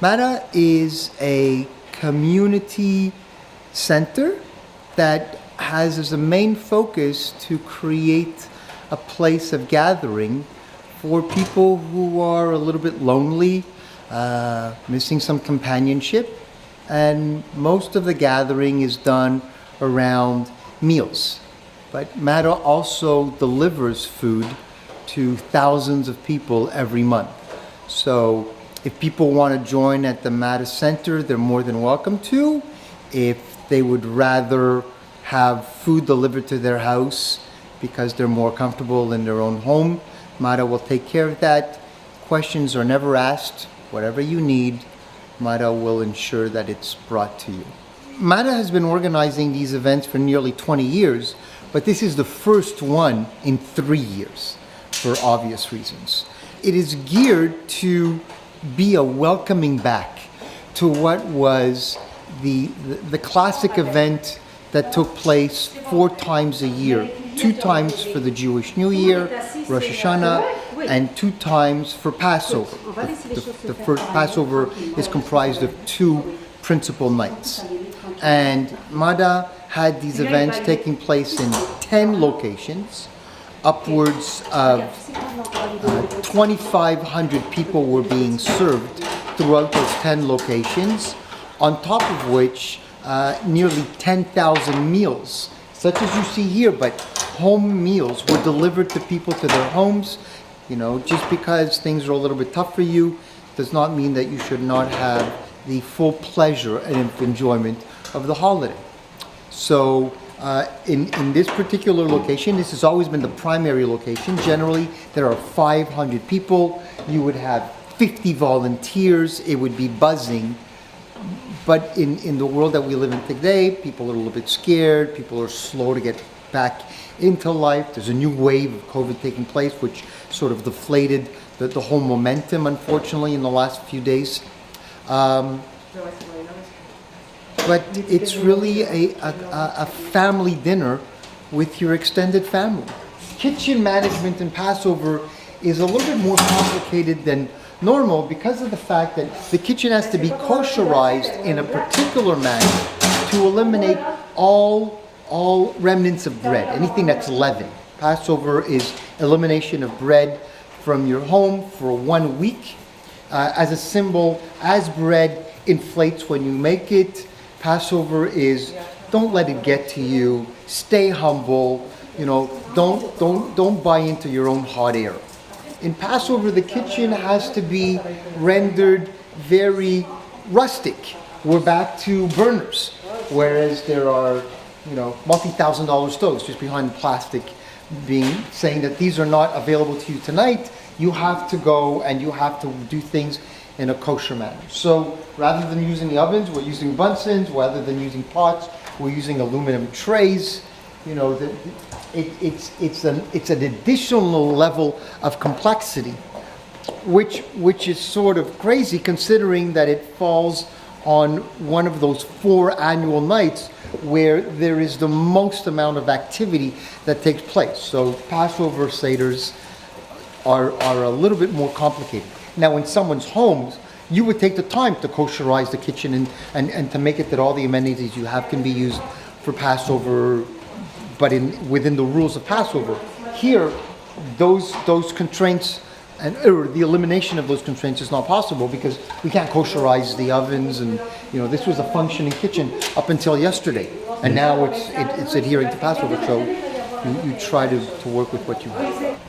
Mada is a community center that has as a main focus to create a place of gathering for people who are a little bit lonely, missing some companionship, and most of the gathering is done around meals. But Mada also delivers food to thousands of people every month. So if people want to join at the Mada Center, they're more than welcome to. If they would rather have food delivered to their house because they're more comfortable in their own home, Mada will take care of that. Questions are never asked. Whatever you need, Mada will ensure that it's brought to you. Mada has been organizing these events for nearly 20 years, but this is the first one in 3 years, for obvious reasons. It is geared to be a welcoming back to what was the classic event that took place 4 times a year, 2 times for the Jewish New Year, Rosh Hashanah, and 2 times for Passover. The first Passover is comprised of 2 principal nights. And Mada had these events taking place in 10 locations. Upwards of 2,500 people were being served throughout those 10 locations, on top of which nearly 10,000 meals, such as you see here, but home meals were delivered to people to their homes. You know, just because things are a little bit tough for you does not mean that you should not have the full pleasure and enjoyment of the holiday. So in this particular location, this has always been the primary location. Generally, there are 500 people. You would have 50 volunteers. It would be buzzing. But in the world that we live in today, people are a little bit scared. People are slow to get back into life. There's a new wave of COVID taking place, which sort of deflated the whole momentum, unfortunately, in the last few days. But it's really a family dinner with your extended family. Kitchen management in Passover is a little bit more complicated than normal because of the fact that the kitchen has to be kosherized in a particular manner to eliminate all remnants of bread, anything that's leaven. Passover is elimination of bread from your home for 1 week as a symbol. As bread inflates when you make it, Passover is don't let it get to you. Stay humble. You know, don't buy into your own hot air. In Passover, the kitchen has to be rendered very rustic. We're back to burners, whereas there are, multi-$1,000 stoves just behind the plastic, saying that these are not available to you tonight. You have to go and you have to do things in a kosher manner. So rather than using the ovens, we're using Bunsen's. Rather than using pots, we're using aluminum trays. It's an additional level of complexity, which is sort of crazy considering that it falls on one of those 4 annual nights where there is the most amount of activity that takes place. So Passover seders are a little bit more complicated. Now, in someone's homes, you would take the time to kosherize the kitchen and to make it that all the amenities you have can be used for Passover, but within the rules of Passover. Here, those constraints or the elimination of those constraints is not possible because we can't kosherize the ovens, and this was a functioning kitchen up until yesterday, and now it's adhering to Passover. So you try to work with what you have.